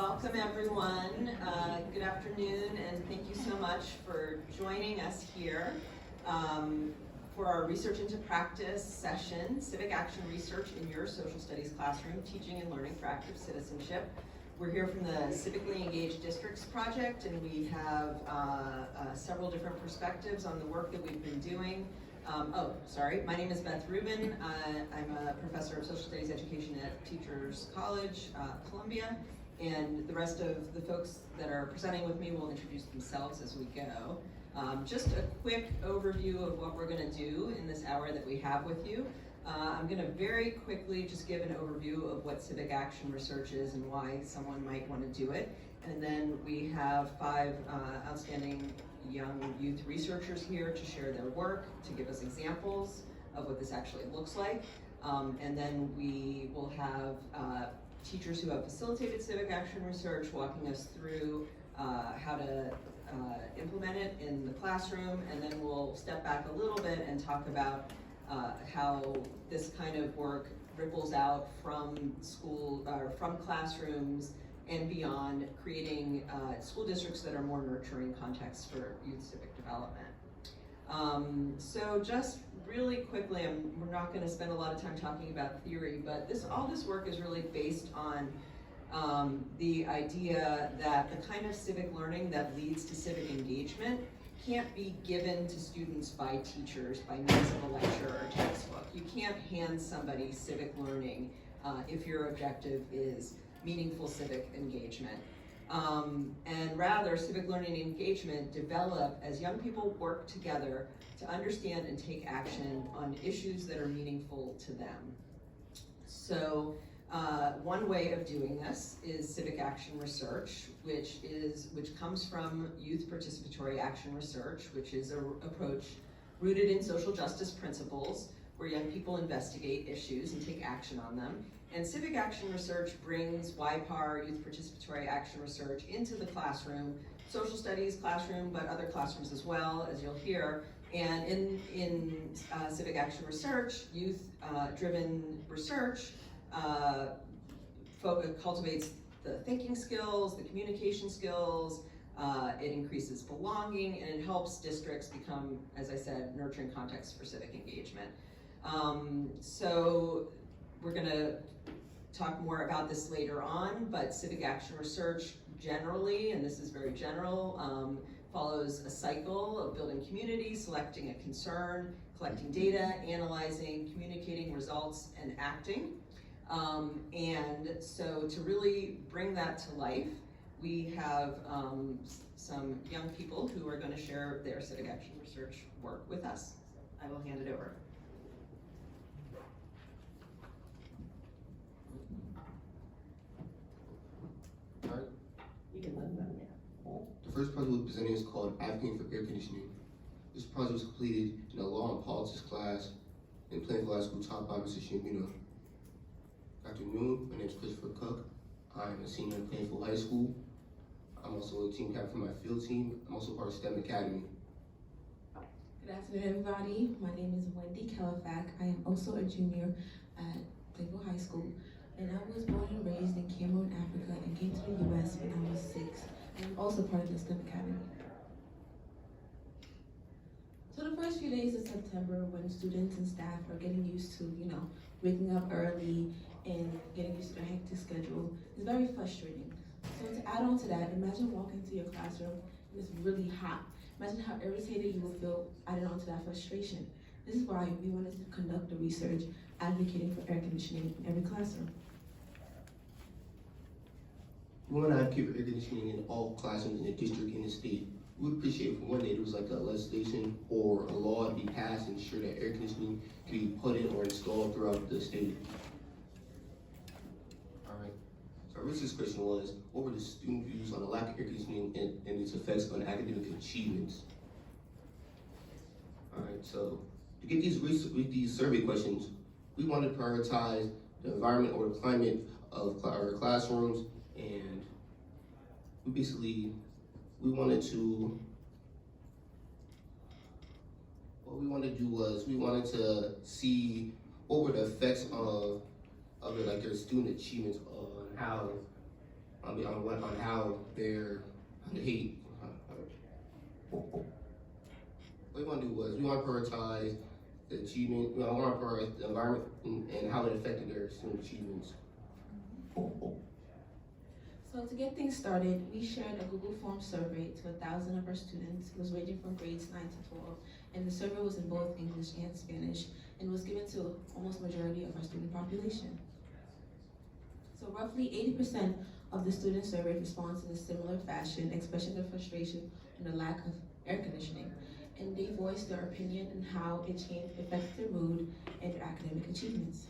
Welcome everyone. Good afternoon, and thank you so much for joining us here for our Research into Practice session, Civic Action Research in Your Social Studies Classroom, Teaching and Learning for Active Citizenship. We're here from the Civically Engaged Districts Project, and we have several different perspectives on the work that we've been doing. My name is Beth Rubin. I'm a professor of social studies education at Teachers College, Columbia, and the rest of the folks that are presenting with me will introduce themselves as we go. Just a quick overview of what we're going to do in this hour that we have with you. I'm going to very quickly just give an overview of what civic action research is and why someone might want to do it. And then we have 5 outstanding young youth researchers here to share their work, to give us examples of what this actually looks like. And then we will have teachers who have facilitated civic action research walking us through how to implement it in the classroom, and then we'll step back a little bit and talk about how this kind of work ripples out from school, from classrooms and beyond, creating school districts that are more nurturing contexts for youth civic development. So just really quickly, we're not going to spend a lot of time talking about theory, but all this work is really based on the idea that the kind of civic learning that leads to civic engagement can't be given to students by teachers by means of a lecture or textbook. You can't hand somebody civic learning if your objective is meaningful civic engagement. And rather, civic learning and engagement develop as young people work together to understand and take action on issues that are meaningful to them. So one way of doing this is civic action research, which comes from youth participatory action research, which is an approach rooted in social justice principles where young people investigate issues and take action on them. And civic action research brings YPAR, youth participatory action research, into the classroom, social studies classroom, but other classrooms as well, as you'll hear. And in civic action research, youth-driven research cultivates the thinking skills, the communication skills, it increases belonging, and it helps districts become, as I said, nurturing contexts for civic engagement. So we're going to talk more about this later on, but civic action research generally, and this is very general, follows a cycle of building community, selecting a concern, collecting data, analyzing, communicating results, and acting. And so to really bring that to life, we have some young people who are going to share their civic action research work with us. I will hand it over. The first project we're presenting is called Advocating for Air Conditioning. This project was completed in a law and politics class in Plainfield High School, taught by Mr. Shimbino. Good afternoon, my name is Christopher Cook. I'm a senior in Plainfield High School. I'm also a team captain for my field team. I'm also part of STEM Academy. Good afternoon, everybody. My name is Wendy Kellifack. I am also a junior at Plainfield High School, and I was born and raised in Cameroon, Africa, and came to the U.S. when I was 6. I'm also part of the STEM Academy. So the first few days of September, when students and staff are getting used to, waking up early and getting used to their hectic schedule, is very frustrating. So to add on to that, imagine walking into your classroom and it's really hot. Imagine how irritated you will feel adding on to that frustration. This is why we wanted to conduct the research advocating for air conditioning in every classroom. We want to advocate for air conditioning in all classrooms in the district and the state. We would appreciate if one day there was like a legislation or a law to be passed and ensure that air conditioning can be put in or installed throughout the state. Alright, so our research question was, what were the student views on the lack of air conditioning and its effects on academic achievements? Alright, so to get these survey questions, we want to prioritize the environment or the climate of our classrooms, and what we wanted to do was we wanted to see what were the effects of their student achievements on how on how they hate. What we want to do was we want to prioritize the achievement. We want to prioritize the environment and how it affected their student achievements. So to get things started, we shared a Google Form survey to 1,000 of our students. It was ranging from grades 9 to 12, and the survey was in both English and Spanish, and was given to almost majority of our student population. So roughly 80% of the students surveyed responded in a similar fashion, expressing their frustration on the lack of air conditioning, and they voiced their opinion on how it affected their mood and their academic achievements.